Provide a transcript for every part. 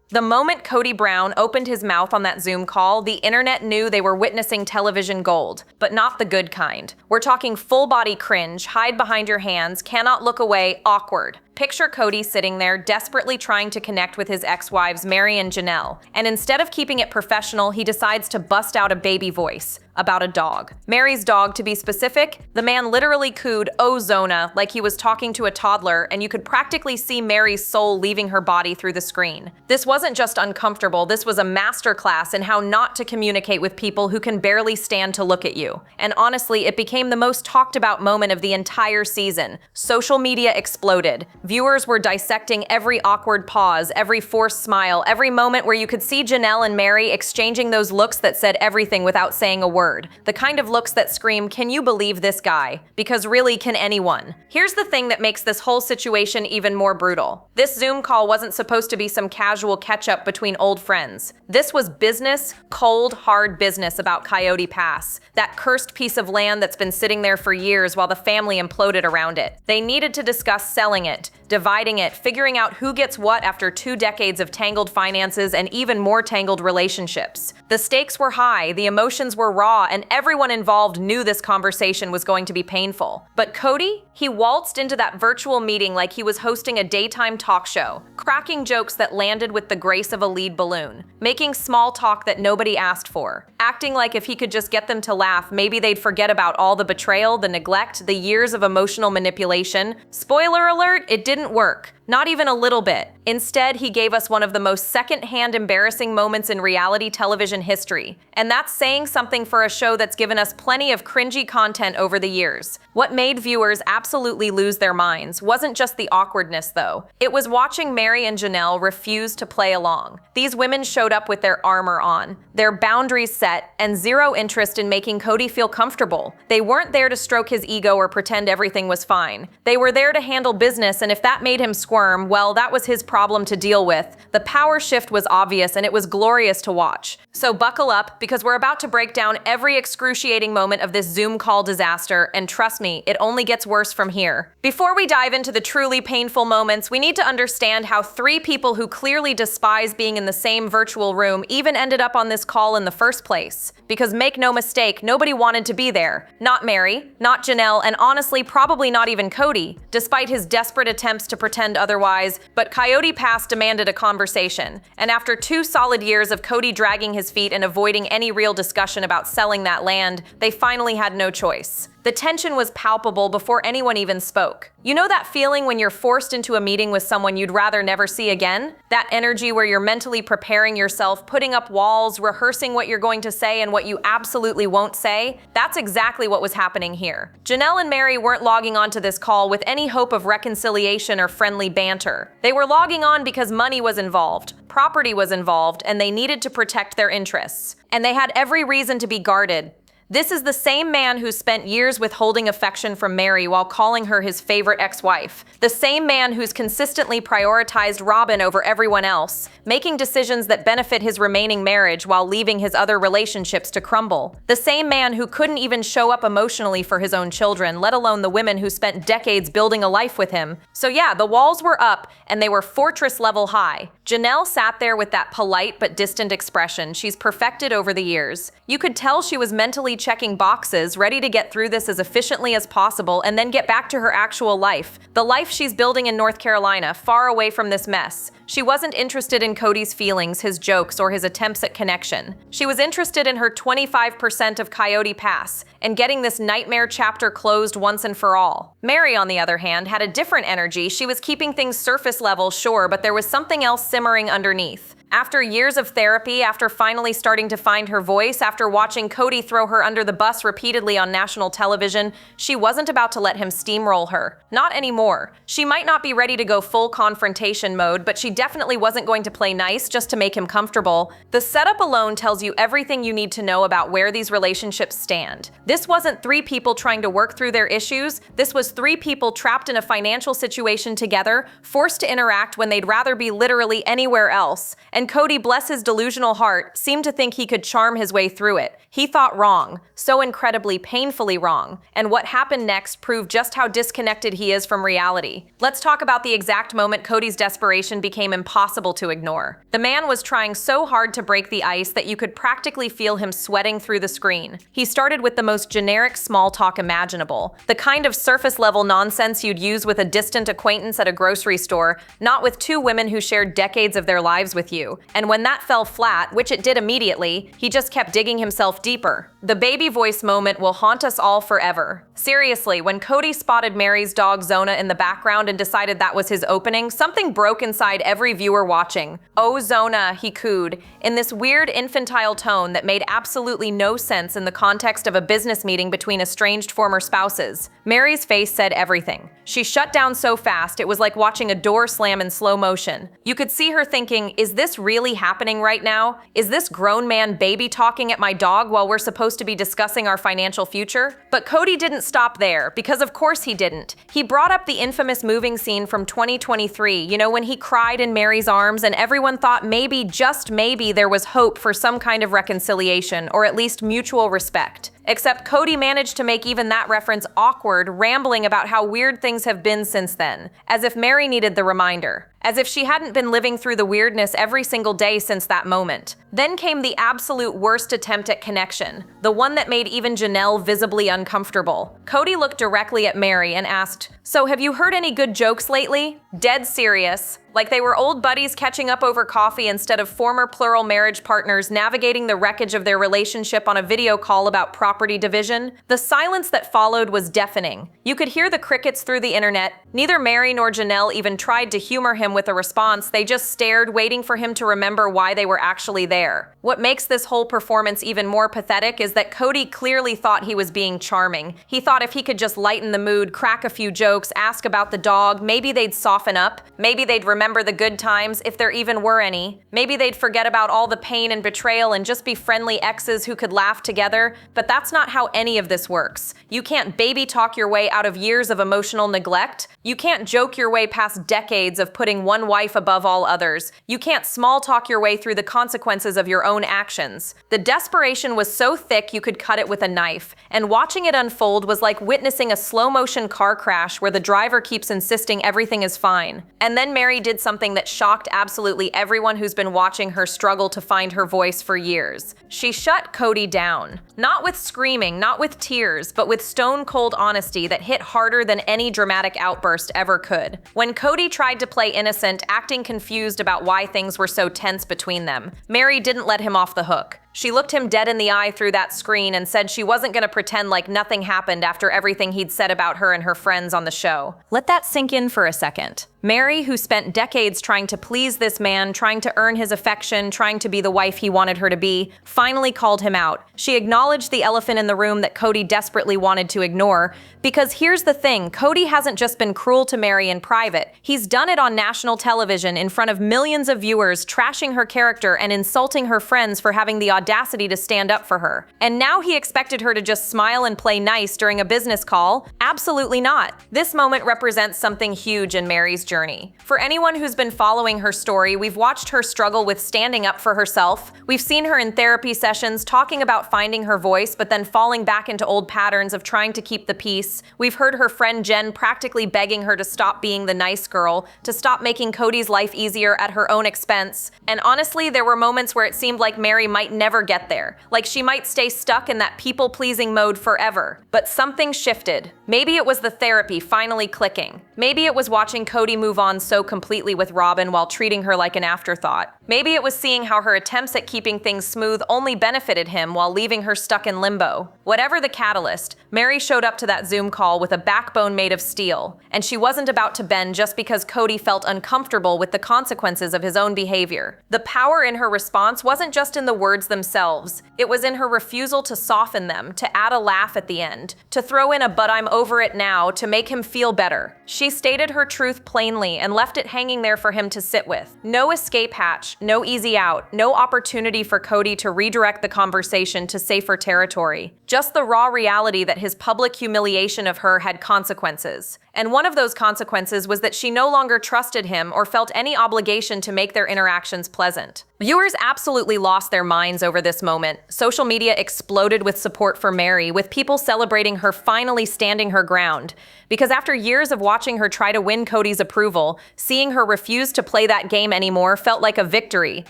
The moment Kody Brown opened his mouth on that Zoom call, the internet knew they were witnessing television gold, but not the good kind. We're talking full-body cringe, hide behind your hands, cannot look away, awkward. Picture Kody sitting there, desperately trying to connect with his ex-wives Mary and Janelle, and instead of keeping it professional, he decides to bust out a baby voice about a dog. Mary's dog, to be specific. The man literally cooed, "Oh, Zona," like he was talking to a toddler, and you could practically see Mary's soul leaving her body through the screen. This wasn't just uncomfortable, this was a masterclass in how not to communicate with people who can barely stand to look at you. And honestly, it became the most talked about moment of the entire season. Social media exploded. Viewers were dissecting every awkward pause, every forced smile, every moment where you could see Janelle and Meri exchanging those looks that said everything without saying a word. The kind of looks that scream, "Can you believe this guy?" Because really, can anyone? Here's the thing that makes this whole situation even more brutal. This Zoom call wasn't supposed to be some casual catch-up between old friends. This was business, cold, hard business about Coyote Pass, that cursed piece of land that's been sitting there for years while the family imploded around it. They needed to discuss selling it, dividing it, figuring out who gets what after 2 decades of tangled finances and even more tangled relationships. The stakes were high, the emotions were raw, and everyone involved knew this conversation was going to be painful. But Kody? He waltzed into that virtual meeting like he was hosting a daytime talk show, cracking jokes that landed with the grace of a lead balloon, making small talk that nobody asked for, acting like if he could just get them to laugh, maybe they'd forget about all the betrayal, the neglect, the years of emotional manipulation. Spoiler alert, it didn't work. Not even a little bit. Instead, he gave us one of the most second-hand embarrassing moments in reality television history. And that's saying something for a show that's given us plenty of cringy content over the years. What made viewers absolutely lose their minds wasn't just the awkwardness, though. It was watching Mary and Janelle refuse to play along. These women showed up with their armor on, their boundaries set, and zero interest in making Kody feel comfortable. They weren't there to stroke his ego or pretend everything was fine. They were there to handle business, and if that made him squirm, well, that was his problem to deal with. The power shift was obvious, and it was glorious to watch. So buckle up, because we're about to break down every excruciating moment of this Zoom call disaster, and trust me, it only gets worse from here. Before we dive into the truly painful moments, we need to understand how 3 people who clearly despise being in the same virtual room even ended up on this call in the first place. Because make no mistake, nobody wanted to be there. Not Meri, not Janelle, and honestly, probably not even Kody, despite his desperate attempts to pretend otherwise. But Coyote Pass demanded a conversation, and after 2 solid years of Kody dragging his feet and avoiding any real discussion about selling that land, they finally had no choice. The tension was palpable before anyone even spoke. You know that feeling when you're forced into a meeting with someone you'd rather never see again? That energy where you're mentally preparing yourself, putting up walls, rehearsing what you're going to say and what you absolutely won't say? That's exactly what was happening here. Janelle and Meri weren't logging onto this call with any hope of reconciliation or friendly banter. They were logging on because money was involved, property was involved, and they needed to protect their interests. And they had every reason to be guarded. This is the same man who spent years withholding affection from Meri while calling her his favorite ex-wife. The same man who's consistently prioritized Robyn over everyone else, making decisions that benefit his remaining marriage while leaving his other relationships to crumble. The same man who couldn't even show up emotionally for his own children, let alone the women who spent decades building a life with him. So yeah, the walls were up, and they were fortress level high. Janelle sat there with that polite but distant expression she's perfected over the years. You could tell she was mentally checking boxes, ready to get through this as efficiently as possible and then get back to her actual life. The life she's building in North Carolina, far away from this mess. She wasn't interested in Kody's feelings, his jokes, or his attempts at connection. She was interested in her 25% of Coyote Pass and getting this nightmare chapter closed once and for all. Meri, on the other hand, had a different energy. She was keeping things surface level, sure, but there was something else simmering underneath. After years of therapy, after finally starting to find her voice, after watching Kody throw her under the bus repeatedly on national television, she wasn't about to let him steamroll her. Not anymore. She might not be ready to go full confrontation mode, but she definitely wasn't going to play nice just to make him comfortable. The setup alone tells you everything you need to know about where these relationships stand. This wasn't 3 people trying to work through their issues. This was 3 people trapped in a financial situation together, forced to interact when they'd rather be literally anywhere else. And Kody, bless his delusional heart, seemed to think he could charm his way through it. He thought wrong, so incredibly, painfully wrong. And what happened next proved just how disconnected he is from reality. Let's talk about the exact moment Kody's desperation became impossible to ignore. The man was trying so hard to break the ice that you could practically feel him sweating through the screen. He started with the most generic small talk imaginable, the kind of surface-level nonsense you'd use with a distant acquaintance at a grocery store, not with two women who shared decades of their lives with you. And when that fell flat, which it did immediately, he just kept digging himself deeper. The baby voice moment will haunt us all forever. Seriously, when Kody spotted Mary's dog Zona in the background and decided that was his opening, something broke inside every viewer watching. "Oh, Zona," he cooed, in this weird infantile tone that made absolutely no sense in the context of a business meeting between estranged former spouses. Mary's face said everything. She shut down so fast it was like watching a door slam in slow motion. You could see her thinking, is this really happening right now? Is this grown man baby talking at my dog while we're supposed to be discussing our financial future? But Kody didn't stop there, because of course he didn't. He brought up the infamous moving scene from 2023, when he cried in Mary's arms and everyone thought maybe, just maybe, there was hope for some kind of reconciliation, or at least mutual respect. Except Kody managed to make even that reference awkward, rambling about how weird things have been since then, as if Meri needed the reminder. As if she hadn't been living through the weirdness every single day since that moment. Then came the absolute worst attempt at connection, the one that made even Janelle visibly uncomfortable. Kody looked directly at Meri and asked, "So have you heard any good jokes lately?" Dead serious, like they were old buddies catching up over coffee instead of former plural marriage partners navigating the wreckage of their relationship on a video call about property division. The silence that followed was deafening. You could hear the crickets through the internet. Neither Meri nor Janelle even tried to humor him with a response. They just stared, waiting for him to remember why they were actually there. What makes this whole performance even more pathetic is that Kody clearly thought he was being charming. He thought if he could just lighten the mood, crack a few jokes, ask about the dog, maybe they'd soften up. Maybe they'd remember the good times, if there even were any. Maybe they'd forget about all the pain and betrayal and just be friendly exes who could laugh together. But that's not how any of this works. You can't baby talk your way out of years of emotional neglect. You can't joke your way past decades of putting one wife above all others. You can't small talk your way through the consequences of your own actions. The desperation was so thick you could cut it with a knife, and watching it unfold was like witnessing a slow-motion car crash where the driver keeps insisting everything is fine. And then Meri did something that shocked absolutely everyone who's been watching her struggle to find her voice for years. She shut Kody down. Not with screaming, not with tears, but with stone-cold honesty that hit harder than any dramatic outburst ever could. When Kody tried to play innocent, acting confused about why things were so tense between them, Meri didn't let him off the hook. She looked him dead in the eye through that screen and said she wasn't going to pretend like nothing happened after everything he'd said about her and her friends on the show. Let that sink in for a second. Meri, who spent decades trying to please this man, trying to earn his affection, trying to be the wife he wanted her to be, finally called him out. She acknowledged the elephant in the room that Kody desperately wanted to ignore. Because here's the thing, Kody hasn't just been cruel to Meri in private. He's done it on national television in front of millions of viewers, trashing her character and insulting her friends for having the audacity to stand up for her. And now he expected her to just smile and play nice during a business call? Absolutely not. This moment represents something huge in Meri's journey. For anyone who's been following her story, we've watched her struggle with standing up for herself. We've seen her in therapy sessions talking about finding her voice, but then falling back into old patterns of trying to keep the peace. We've heard her friend Jen practically begging her to stop being the nice girl, to stop making Kody's life easier at her own expense. And honestly, there were moments where it seemed like Meri might never get there, like she might stay stuck in that people-pleasing mode forever. But something shifted. Maybe it was the therapy finally clicking. Maybe it was watching Kody move on so completely with Robyn while treating her like an afterthought. Maybe it was seeing how her attempts at keeping things smooth only benefited him while leaving her stuck in limbo. Whatever the catalyst, Meri showed up to that Zoom call with a backbone made of steel, and she wasn't about to bend just because Kody felt uncomfortable with the consequences of his own behavior. The power in her response wasn't just in the words themselves. It was in her refusal to soften them, to add a laugh at the end, to throw in a "but I'm over it now" to make him feel better. She stated her truth plainly and left it hanging there for him to sit with. No escape hatch, no easy out, no opportunity for Kody to redirect the conversation to safer territory. Just the raw reality that his public humiliation of her had consequences. And one of those consequences was that she no longer trusted him or felt any obligation to make their interactions pleasant. Viewers absolutely lost their minds over this moment. Social media exploded with support for Meri, with people celebrating her finally standing her ground. Because after years of watching her try to win Kody's approval, seeing her refuse to play that game anymore felt like a victory.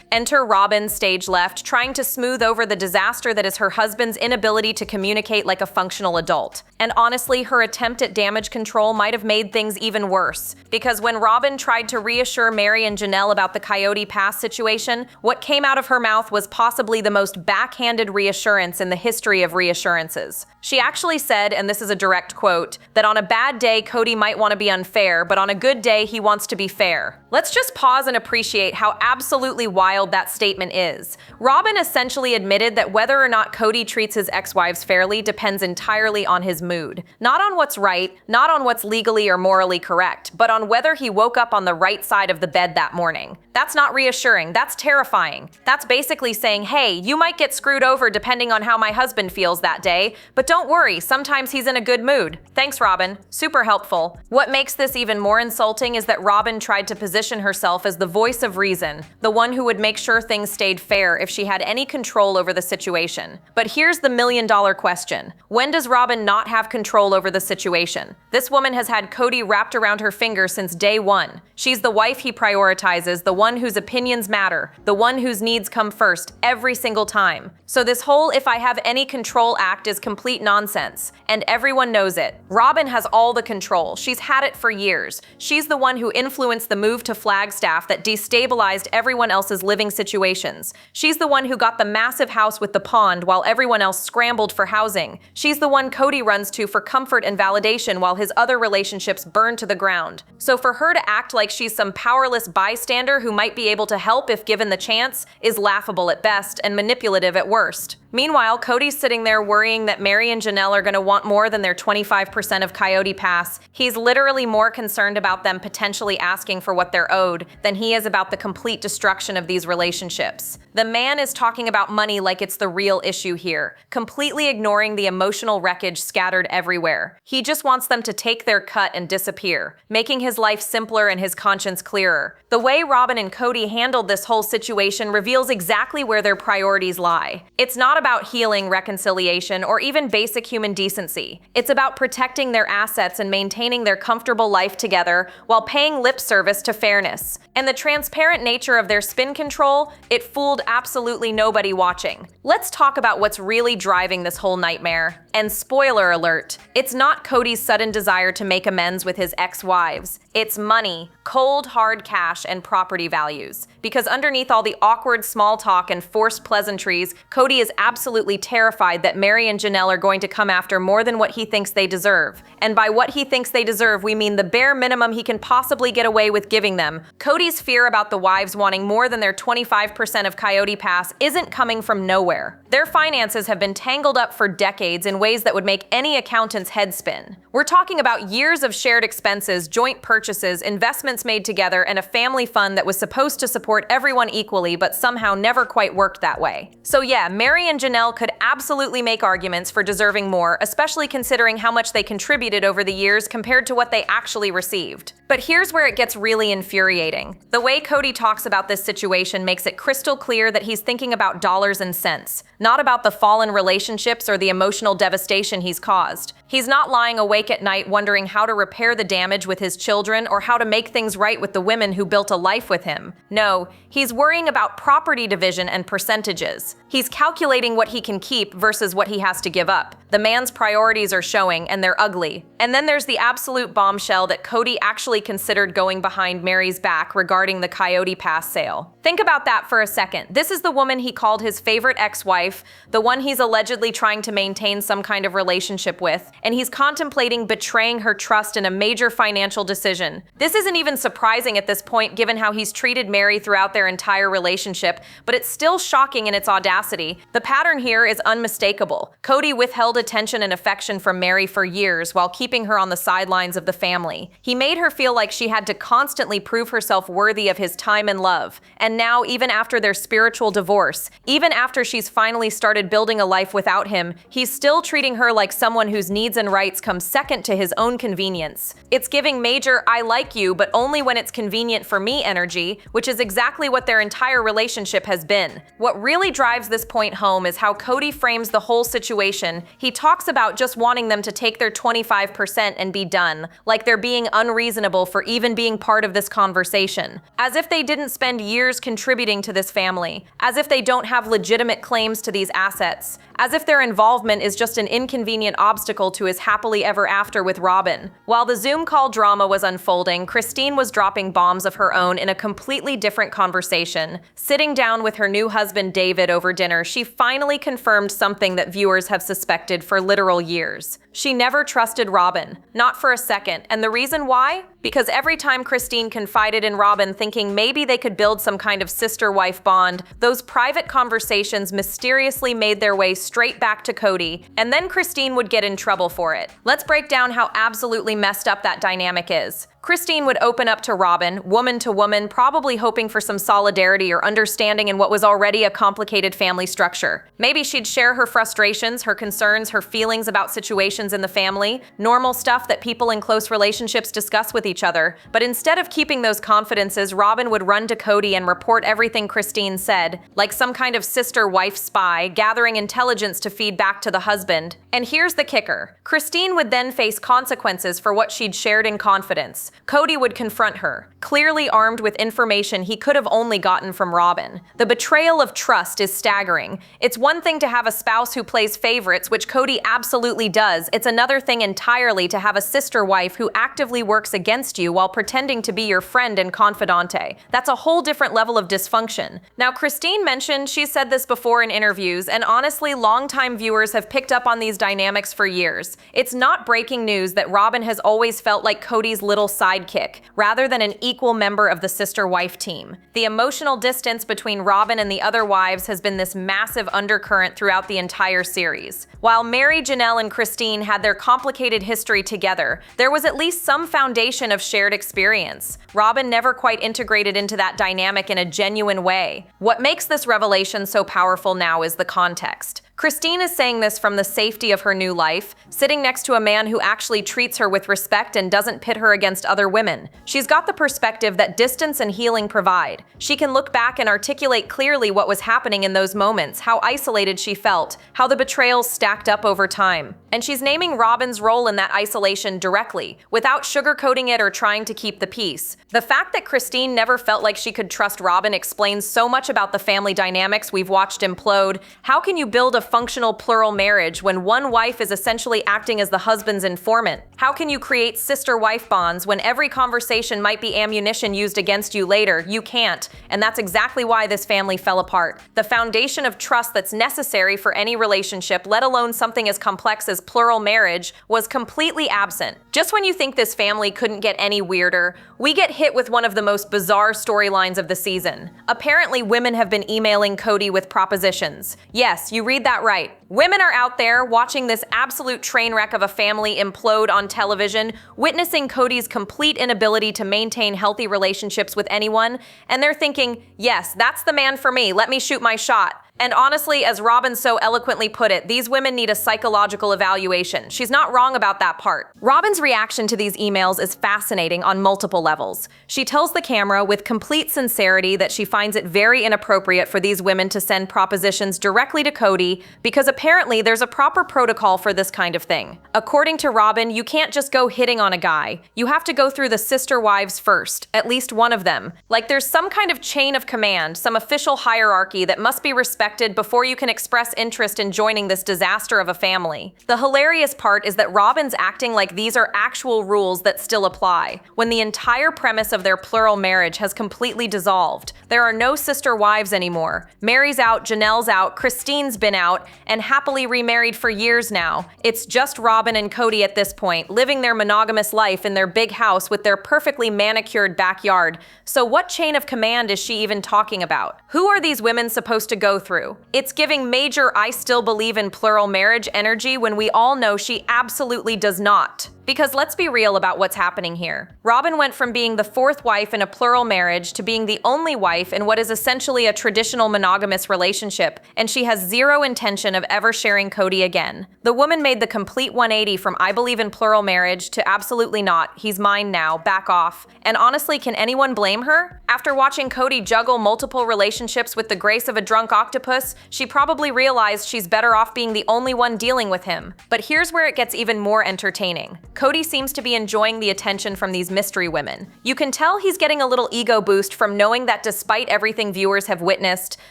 Enter Robyn, stage left, trying to smooth over the disaster that is her husband's inability to communicate like a functional adult. And honestly, her attempt at damage control might have made things even worse. Because when Robyn tried to reassure Mary and Janelle about the Coyote Pass situation, what came out of her mouth was possibly the most backhanded reassurance in the history of reassurances. She actually said, and this is a direct quote, that on a bad day, Kody might want to be unfair, but on a good day, he wants to be fair. Let's just pause and appreciate how absolutely wild that statement is. Robyn essentially admitted that whether or not Kody treats his ex-wives fairly depends entirely on his mood. Not on what's right, not on what's legally or morally correct, but on whether he woke up on the right side of the bed that morning. That's not reassuring, that's terrifying. That's basically saying, hey, you might get screwed over depending on how my husband feels that day, but don't worry, sometimes he's in a good mood. Thanks, Robyn. Super helpful. What makes this even more insulting is that Robyn tried to position herself as the voice of reason, the one who would make sure things stayed fair if she had any control over the situation. But here's the million-dollar question. When does Robyn not have control over the situation? This woman has had Kody wrapped around her finger since day one. She's the wife he prioritizes, the one whose opinions matter, the one whose needs come first every single time. So this whole "if I have any control" act is complete nonsense, and everyone knows it. Robyn has all the control. She's had it for years. She's the one who influenced the move to Flagstaff that destabilized everyone else's living situations. She's the one who got the massive house with the pond while everyone else scrambled for housing. She's the one Kody runs to for comfort and validation while his other relationships burn to the ground. So for her to act like she's some powerless bystander who might be able to help if given the chance is laughable at best and manipulative at worst. Meanwhile, Kody's sitting there worrying that Mary and Janelle are going to want more than their 25% of Coyote Pass. He's literally more concerned about them potentially asking for what they're owed than he is about the complete destruction of these relationships. The man is talking about money like it's the real issue here, completely ignoring the emotional wreckage scattered everywhere. He just wants them to take their cut and disappear, making his life simpler and his conscience clearer. The way Robyn and Kody handled this whole situation reveals exactly where their priorities lie. It's not about healing, reconciliation, or even basic human decency. It's about protecting their assets and maintaining their comfortable life together while paying lip service to fairness. And the transparent nature of their spin control, it fooled absolutely nobody watching. Let's talk about what's really driving this whole nightmare. And spoiler alert, it's not Kody's sudden desire to make amends with his ex-wives. It's money, cold, hard cash, and property values. Because underneath all the awkward small talk and forced pleasantries, Kody is absolutely terrified that Mary and Janelle are going to come after more than what he thinks they deserve. And by what he thinks they deserve, we mean the bare minimum he can possibly get away with giving them. Kody's fear about the wives wanting more than their 25% of Coyote Pass isn't coming from nowhere. Their finances have been tangled up for decades in ways that would make any accountant's head spin. We're talking about years of shared expenses, joint purchases, investments made together, and a family fund that was supposed to support everyone equally but somehow never quite worked that way. So yeah, Mary and Janelle could absolutely make arguments for deserving more, especially considering how much they contributed over the years compared to what they actually received. But here's where it gets really infuriating. The way Kody talks about this situation makes it crystal clear that he's thinking about dollars and cents, not about the fallen relationships or the emotional devastation he's caused. He's not lying awake at night wondering how to repair the damage with his children or how to make things right with the women who built a life with him. No, he's worrying about property division and percentages. He's calculating what he can keep versus what he has to give up. The man's priorities are showing, and they're ugly. And then there's the absolute bombshell that Kody actually considered going behind Meri's back regarding the Coyote Pass sale. Think about that for a second. This is the woman he called his favorite ex-wife, the one he's allegedly trying to maintain some kind of relationship with, and he's contemplating betraying her trust in a major financial decision. This isn't even surprising at this point given how he's treated Meri throughout their entire relationship, but it's still shocking in its audacity. The pattern here is unmistakable. Kody withheld attention and affection from Meri for years while keeping her on the sidelines of the family. He made her feel like she had to constantly prove herself worthy of his time and love. And now, even after their spiritual divorce, even after she's finally started building a life without him, he's still treating her like someone whose needs and rights come second to his own convenience. It's giving major "I like you, but only when it's convenient for me" energy, which is exactly what their entire relationship has been. What really drives this point home is how Kody frames the whole situation. He talks about just wanting them to take their 25% and be done, like they're being unreasonable for even being part of this conversation. As if they didn't spend years contributing to this family, as if they don't have legitimate claims to these assets, as if their involvement is just an inconvenient obstacle to his happily ever after with Robyn. While the Zoom call drama was unfolding, Christine was dropping bombs of her own in a completely different conversation. Sitting down with her new husband David over dinner, she finally confirmed something that viewers have suspected for literal years. She never trusted Robyn, not for a second, and the reason why? Because every time Christine confided in Robyn thinking maybe they could build some kind of sister-wife bond, those private conversations mysteriously made their way straight back to Kody, and then Christine would get in trouble for it. Let's break down how absolutely messed up that dynamic is. Christine would open up to Robyn, woman to woman, probably hoping for some solidarity or understanding in what was already a complicated family structure. Maybe she'd share her frustrations, her concerns, her feelings about situations in the family, normal stuff that people in close relationships discuss with each other. But instead of keeping those confidences, Robyn would run to Kody and report everything Christine said, like some kind of sister-wife spy, gathering intelligence to feed back to the husband. And here's the kicker. Christine would then face consequences for what she'd shared in confidence. Kody would confront her, clearly armed with information he could have only gotten from Robyn. The betrayal of trust is staggering. It's one thing to have a spouse who plays favorites, which Kody absolutely does. It's another thing entirely to have a sister wife who actively works against you while pretending to be your friend and confidante. That's a whole different level of dysfunction. Now, Christine mentioned she's said this before in interviews, and honestly, longtime viewers have picked up on these dynamics for years. It's not breaking news that Robyn has always felt like Kody's little sidekick, rather than an equal member of the sister-wife team. The emotional distance between Robyn and the other wives has been this massive undercurrent throughout the entire series. While Mary, Janelle, and Christine had their complicated history together, there was at least some foundation of shared experience. Robyn never quite integrated into that dynamic in a genuine way. What makes this revelation so powerful now is the context. Christine is saying this from the safety of her new life, sitting next to a man who actually treats her with respect and doesn't pit her against other women. She's got the perspective that distance and healing provide. She can look back and articulate clearly what was happening in those moments, how isolated she felt, how the betrayals stacked up over time. And she's naming Robyn's role in that isolation directly, without sugarcoating it or trying to keep the peace. The fact that Christine never felt like she could trust Robyn explains so much about the family dynamics we've watched implode. How can you build a functional plural marriage when one wife is essentially acting as the husband's informant? How can you create sister-wife bonds when every conversation might be ammunition used against you later? You can't, and that's exactly why this family fell apart. The foundation of trust that's necessary for any relationship, let alone something as complex as plural marriage, was completely absent. Just when you think this family couldn't get any weirder, we get hit with one of the most bizarre storylines of the season. Apparently, women have been emailing Kody with propositions. Yes, you read that right. Women are out there watching this absolute train wreck of a family implode on television, witnessing Kody's complete inability to maintain healthy relationships with anyone, and they're thinking, yes, that's the man for me, let me shoot my shot. And honestly, as Robyn so eloquently put it, these women need a psychological evaluation. She's not wrong about that part. Robyn's reaction to these emails is fascinating on multiple levels. She tells the camera with complete sincerity that she finds it very inappropriate for these women to send propositions directly to Kody because apparently there's a proper protocol for this kind of thing. According to Robyn, you can't just go hitting on a guy. You have to go through the sister wives first, at least one of them. Like there's some kind of chain of command, some official hierarchy that must be respected respected before you can express interest in joining this disaster of a family. The hilarious part is that Robyn's acting like these are actual rules that still apply, when the entire premise of their plural marriage has completely dissolved. There are no sister wives anymore. Mary's out, Janelle's out, Christine's been out, and happily remarried for years now. It's just Robyn and Kody at this point, living their monogamous life in their big house with their perfectly manicured backyard. So what chain of command is she even talking about? Who are these women supposed to go through? It's giving major I still believe in plural marriage energy when we all know she absolutely does not. Because let's be real about what's happening here. Robyn went from being the fourth wife in a plural marriage to being the only wife in what is essentially a traditional monogamous relationship, and she has zero intention of ever sharing Kody again. The woman made the complete 180 from I believe in plural marriage to absolutely not, he's mine now, back off. And honestly, can anyone blame her? After watching Kody juggle multiple relationships with the grace of a drunk octopus, she probably realized she's better off being the only one dealing with him. But here's where it gets even more entertaining. Kody seems to be enjoying the attention from these mystery women. You can tell he's getting a little ego boost from knowing that despite everything viewers have witnessed,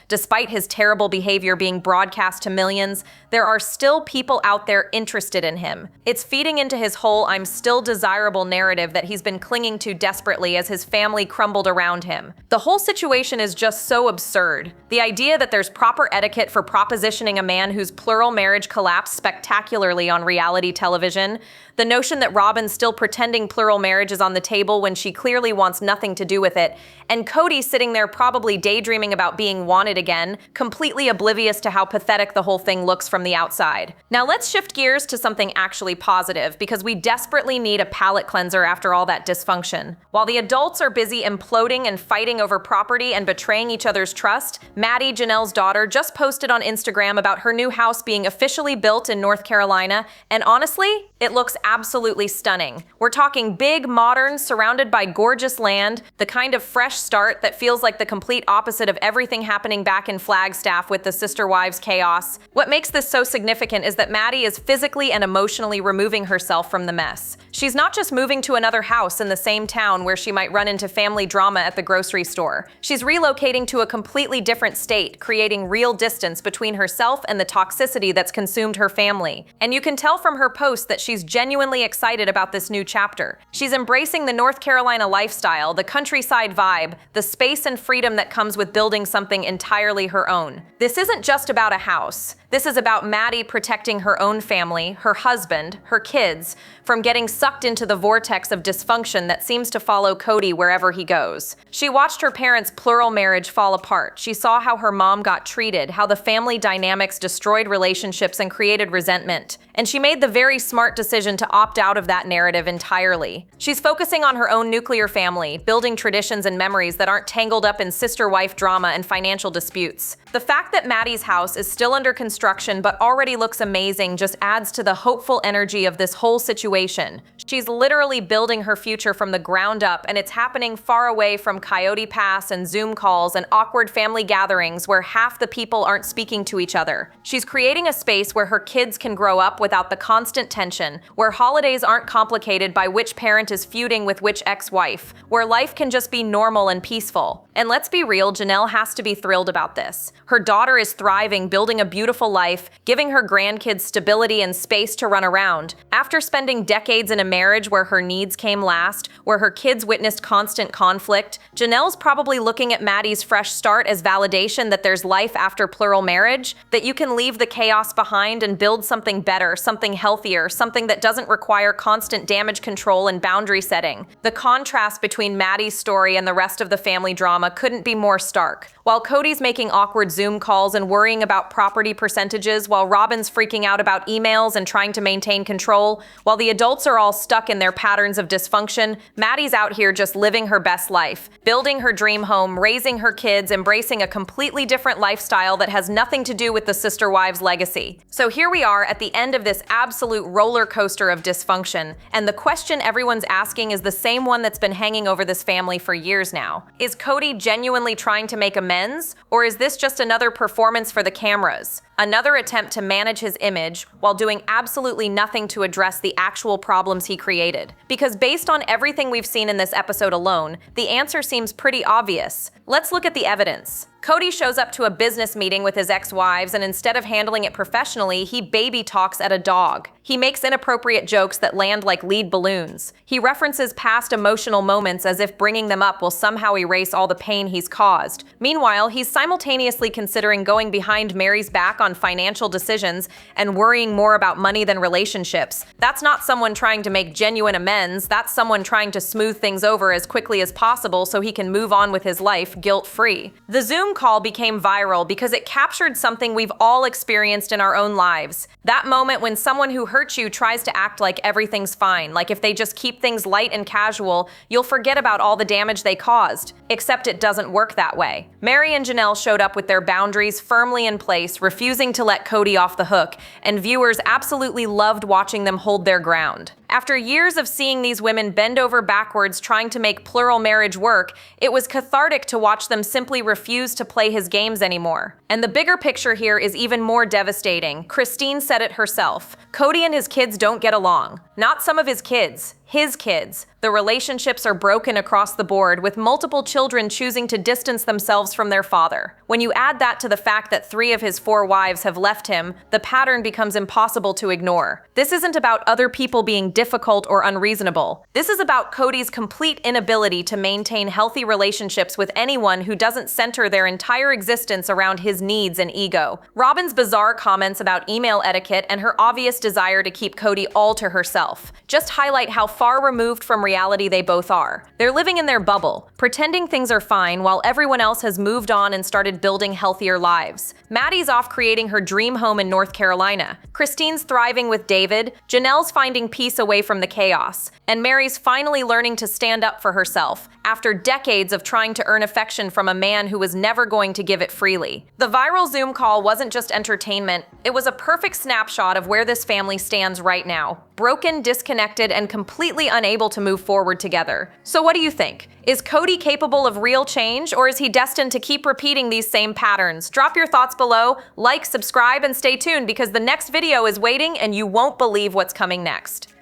despite his terrible behavior being broadcast to millions, there are still people out there interested in him. It's feeding into his whole I'm still desirable narrative that he's been clinging to desperately as his family crumbled around him. The whole situation is just so absurd. The idea that there's proper etiquette for propositioning a man whose plural marriage collapsed spectacularly on reality television, the notion that Robyn's still pretending plural marriage is on the table when she clearly wants nothing to do with it, and Kody sitting there probably daydreaming about being wanted again, completely oblivious to how pathetic the whole thing looks from the outside. Now let's shift gears to something actually positive, because we desperately need a palate cleanser after all that dysfunction. While the adults are busy imploding and fighting over property and betraying each other's trust, Maddie, Janelle's daughter, just posted on Instagram about her new house being officially built in North Carolina, and honestly, it looks absolutely stunning. We're talking big, modern, surrounded by gorgeous land, the kind of fresh start that feels like the complete opposite of everything happening back in Flagstaff with the sister wives chaos. What makes this so significant is that Maddie is physically and emotionally removing herself from the mess. She's not just moving to another house in the same town where she might run into family drama at the grocery store. She's relocating to a completely different state, creating real distance between herself and the toxicity that's consumed her family. And you can tell from her post that she's genuinely excited about this new chapter. She's embracing the North Carolina lifestyle, the countryside vibe, the space and freedom that comes with building something entirely her own. This isn't just about a house. This is about Maddie protecting her own family, her husband, her kids, from getting sucked into the vortex of dysfunction that seems to follow Kody wherever he goes. She watched her parents' plural marriage fall apart. She saw how her mom got treated, how the family dynamics destroyed relationships and created resentment. And she made the very smart decision to opt out of that narrative entirely. She's focusing on her own nuclear family, building traditions and memories that aren't tangled up in sister-wife drama and financial disputes. The fact that Maddie's house is still under construction but already looks amazing just adds to the hopeful energy of this whole situation. She's literally building her future from the ground up, and it's happening far away from Coyote Pass and Zoom calls and awkward family gatherings where half the people aren't speaking to each other. She's creating a space where her kids can grow up without the constant tension, where holidays aren't complicated by which parent is feuding with which ex-wife, where life can just be normal and peaceful. And let's be real, Janelle has to be thrilled about this. Her daughter is thriving, building a beautiful life, giving her grandkids stability and space to run around. After spending decades in a marriage where her needs came last, where her kids witnessed constant conflict, Janelle's probably looking at Maddie's fresh start as validation that there's life after plural marriage, that you can leave the chaos behind and build something better, something healthier, something that doesn't require constant damage control and boundary setting. The contrast between Maddie's story and the rest of the family drama couldn't be more stark. While Kody's making awkward Zoom calls and worrying about property percentages, while Robyn's freaking out about emails and trying to maintain control, while the adults are all stuck in their patterns of dysfunction, Maddie's out here just living her best life, building her dream home, raising her kids, embracing a completely different lifestyle that has nothing to do with the sister wives' legacy. So here we are at the end of this absolute roller coaster of dysfunction, and the question everyone's asking is the same one that's been hanging over this family for years now. Is Kody genuinely trying to make amends, or is this just another performance for the cameras? Another attempt to manage his image while doing absolutely nothing to address the actual problems he created? Because based on everything we've seen in this episode alone, the answer seems pretty obvious. Let's look at the evidence. Kody shows up to a business meeting with his ex-wives, and instead of handling it professionally, he baby talks at a dog. He makes inappropriate jokes that land like lead balloons. He references past emotional moments as if bringing them up will somehow erase all the pain he's caused. Meanwhile, he's simultaneously considering going behind Meri's back on financial decisions and worrying more about money than relationships. That's not someone trying to make genuine amends, that's someone trying to smooth things over as quickly as possible so he can move on with his life guilt-free. The Zoom call became viral because it captured something we've all experienced in our own lives. That moment when someone who hurt you tries to act like everything's fine, like if they just keep things light and casual, you'll forget about all the damage they caused. Except it doesn't work that way. Mary and Janelle showed up with their boundaries firmly in place, refusing to let Kody off the hook, and viewers absolutely loved watching them hold their ground. After years of seeing these women bend over backwards trying to make plural marriage work, it was cathartic to watch them simply refuse to play his games anymore. And the bigger picture here is even more devastating. Christine said it herself. Kody and his kids don't get along. Not some of his kids. His kids. The relationships are broken across the board, with multiple children choosing to distance themselves from their father. When you add that to the fact that 3 of his 4 wives have left him, the pattern becomes impossible to ignore. This isn't about other people being difficult or unreasonable. This is about Kody's complete inability to maintain healthy relationships with anyone who doesn't center their entire existence around his needs and ego. Robyn's bizarre comments about email etiquette and her obvious desire to keep Kody all to herself just highlight how far removed from reality they both are. They're living in their bubble, pretending things are fine while everyone else has moved on and started building healthier lives. Maddie's off creating her dream home in North Carolina. Christine's thriving with David, Janelle's finding peace away from the chaos, and Meri's finally learning to stand up for herself after decades of trying to earn affection from a man who was never going to give it freely. The viral Zoom call wasn't just entertainment, it was a perfect snapshot of where this family stands right now. Broken, disconnected, and completely unable to move forward together. So what do you think? Is Kody capable of real change, or is he destined to keep repeating these same patterns? Drop your thoughts below, like, subscribe, and stay tuned because the next video is waiting and you won't believe what's coming next.